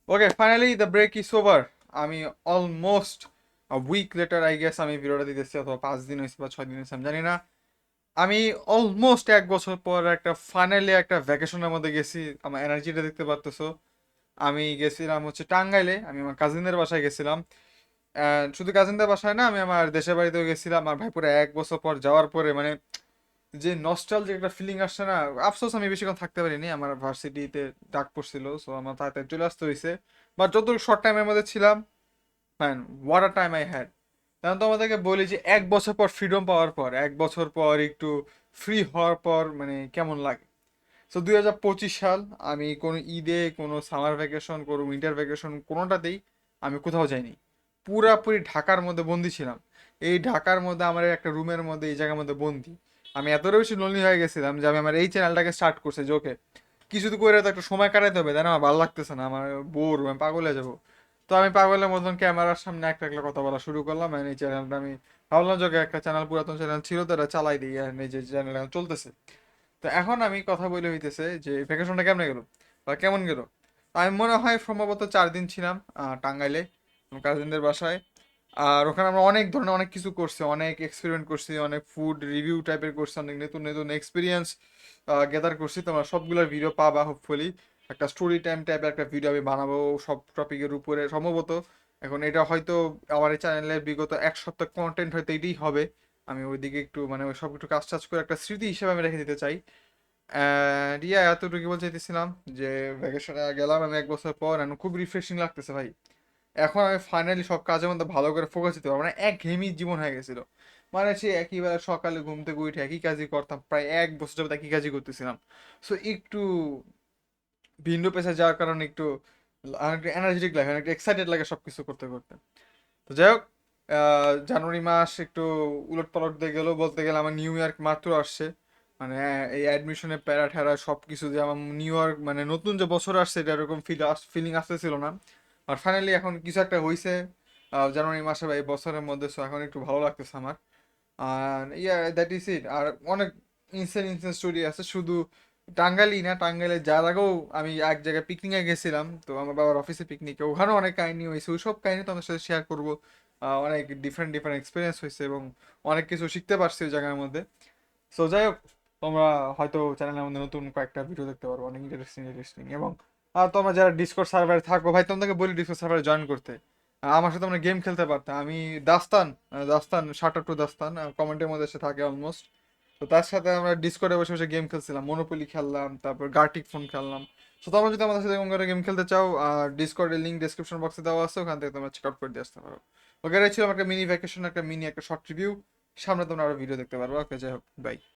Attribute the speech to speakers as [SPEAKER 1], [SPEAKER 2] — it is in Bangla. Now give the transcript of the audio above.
[SPEAKER 1] Okay, finally the break is over. আমি almost week later I guess আমি ভিডিওটা দিতেছি, অথবা 5 দিন হয়েছে বা 6 দিন হয়েছে আমি জানি না। আমি অলমোস্ট 1 বছর পর একটা ফাইনালি একটা ভ্যাকেশনের মধ্যে গেছি। আমার এনার্জিটা দেখতে পারতেছো। আমি গেছিলাম হচ্ছে টাঙ্গাইলে, আমি আমার কাজিনদের বাসায় গেছিলাম। শুধু কাজিনদের বাসায় না, আমি আমার দেশের বাড়িতেও গেছিলাম। আমার ভাই পুরো 1 বছর পর যাওয়ার পরে মানে যে নস্টালজিক একটা ফিলিং আসছে না। আফসোস আমি বেশিক্ষণ থাকতে পারিনি, আমার ভার্সিটিতে ডাক পড়ছিল, সো আমার তাড়াতাড়ি চলে আসতে হয়েছে। বাট যতটুকু শর্ট টাইমের মধ্যে ছিলাম, man, what a time I had. কারণ তোমাদেরকে বলি যে 1 বছর পর ফ্রিডম পাওয়ার পর, 1 বছর পর একটু ফ্রি হওয়ার পর মানে কেমন লাগে। সো 2025 সাল, আমি কোনো ঈদে, কোনো সামার ভ্যাকেশন, কোনো উইন্টার ভ্যাকেশন, কোনোটাতেই আমি কোথাও যাইনি। পুরাপুরি ঢাকার মধ্যে বন্দি ছিলাম। এই ঢাকার মধ্যে আমার একটা রুমের মধ্যে, এই জায়গার মধ্যে বন্দি। আমি এতটা বেশি লোনলি হয়ে গেছিলাম যে আমি আমার এই চ্যানেলটাকে স্টার্ট করছি যে ওকে, কিছু তো করে তো একটা সময় কাটাইতে হবে, তাই না? আমার ভালো লাগতেছে না, আমার বোর, আমি পাগল হয়ে যাবো। তো আমি পাগলের মতন ক্যামেরার সামনে একটা একটা কথা বলা শুরু করলাম। আর এই চ্যানেলটা আমি ভাবলাম যে okay, একটা চ্যানেল, পুরাতন চ্যানেল ছিল তো এটা চালাই দিই, আর এই যে চ্যানেল চলতেছে। তো এখন আমি কথা বলে হইতেছে যে ভ্যাকেশনটা কেমনে গেল বা কেমন গেল। আমি মনে হয় সম্ভবত 4 দিন ছিলাম টাঙ্গাইলে, কাজিনদের বাসায়। আর ওখানে আমরা অনেক ধরনের অনেক কিছু করছি, অনেক এক্সপেরিমেন্ট করছি, অনেক ফুড রিভিউ টাইপের করছি, অনেক নতুন নতুন এক্সপিরিয়েন্স গ্যাদার করছি। তোমরা সবগুলোর ভিডিও পাবা হোপফুলি। একটা স্টোরি টাইম টাইপের একটা ভিডিও আমি বানাবো সব টপিকের উপরে সম্ভবত। এখন এটা হয়তো আমার এই চ্যানেলের বিগত 1 সপ্তাহ কন্টেন্ট হয়তো এটাই হবে। আমি ওইদিকে একটু মানে ওই সব একটু কাজ টাজ করে একটা স্মৃতি হিসেবে আমি রেখে দিতে চাই। রিয়া, এতটুকু বলতে চাইতেছিলাম যে ভ্যাকেশনে গেলাম আমি 1 বছর পর, and খুব রিফ্রেশিং লাগতেছে ভাই। এখন আমি ফাইনালি সব কাজের মধ্যে ভালো করে ফোকাস দিতে পারবো। মানে একঘেয়েমি জীবন হয়ে গেছিল। মানে সে একই বেলা সকালে ঘুম থেকে উঠে একই কাজই করতাম, প্রায় 1 বছর যাবত একই কাজই করতেছিলাম। সো একটু ভিন্ন পেশায় যাওয়ার কারণে একটু এনার্জেটিক লাগে, একটু এক্সাইটেড লাগে সবকিছু করতে করতে। তো যাই হোক, জানুয়ারি মাস একটু উলট পালট দিয়ে গেল বলতে গেলে। আমার নিউ ইয়ার মাত্র আসছে। মানে এই অ্যাডমিশনের প্যারা ঠ্যারা সব কিছু যে আমার নিউ ইয়ার মানে নতুন যে বছর আসছে এটা এরকম ফিলিং আসতেছিল না। আর ফাইনালি এখন কিছু একটা হয়েছে জানুয়ারি মাসে বা এই বছরের মধ্যে, সো এখন একটু ভালো লাগতেছে আমার। আর ইয়া, দ্যাট ইজ ইট। আর অনেক ইনসেন্ট ইনসেন্ট স্টোরি আছে, শুধু টাঙ্গাইলই না, টাঙ্গাইলে যার আগেও আমি এক জায়গায় পিকনিকে গেছিলাম, তো আমার বাবার অফিসে পিকনিকে, ওখানেও অনেক কাহিনী হয়েছে। ওই সব কাহিনী তো আমার সাথে শেয়ার করবো। অনেক ডিফারেন্ট ডিফারেন্ট এক্সপিরিয়েন্স হয়েছে এবং অনেক কিছু শিখতে পারছি ওই জায়গার মধ্যে। সো যাই হোক, তোমরা হয়তো চ্যানেলের মধ্যে নতুন কয়েকটা ভিডিও দেখতে পারবো, অনেক ইন্টারেস্টিং ইন্টারেস্টিং। এবং তোমরা যারা ডিসকর্ড সার্ভারে থাকো ভাই, তোমাদেরকে বলি ডিসকর্ড সার্ভারে জয়েন করতে। আমার সাথে তোমরা গেম খেলতে পারতে। আমি দাস্তান, দাস্তান শার্টার টু দাস্তান কমেন্টের মধ্যে এসে থাকে অলমোস্ট। তো তার সাথে আমরা ডিসকর্ডে বসে বসে গেম খেলছিলাম, মনোপলি খেললাম, তারপর গার্টিক ফোন খেললাম। তো তোমরা যদি আমাদের সাথে কোনো গেম খেলতে চাও, ডিসকর্ডের লিঙ্ক ডেসক্রিপশন বক্সে দেওয়া আছে, ওখান থেকে তোমরা চেক আউট করে দিয়ে আসতে পারো। ওকে, ছিল একটা মিনি ভ্যাকেশন, একটা মিনি একটা শর্ট রিভিউ। সামনে তোমরা আরো ভিডিও দেখতে পারবো। ওকে, যাই হোক, বাই।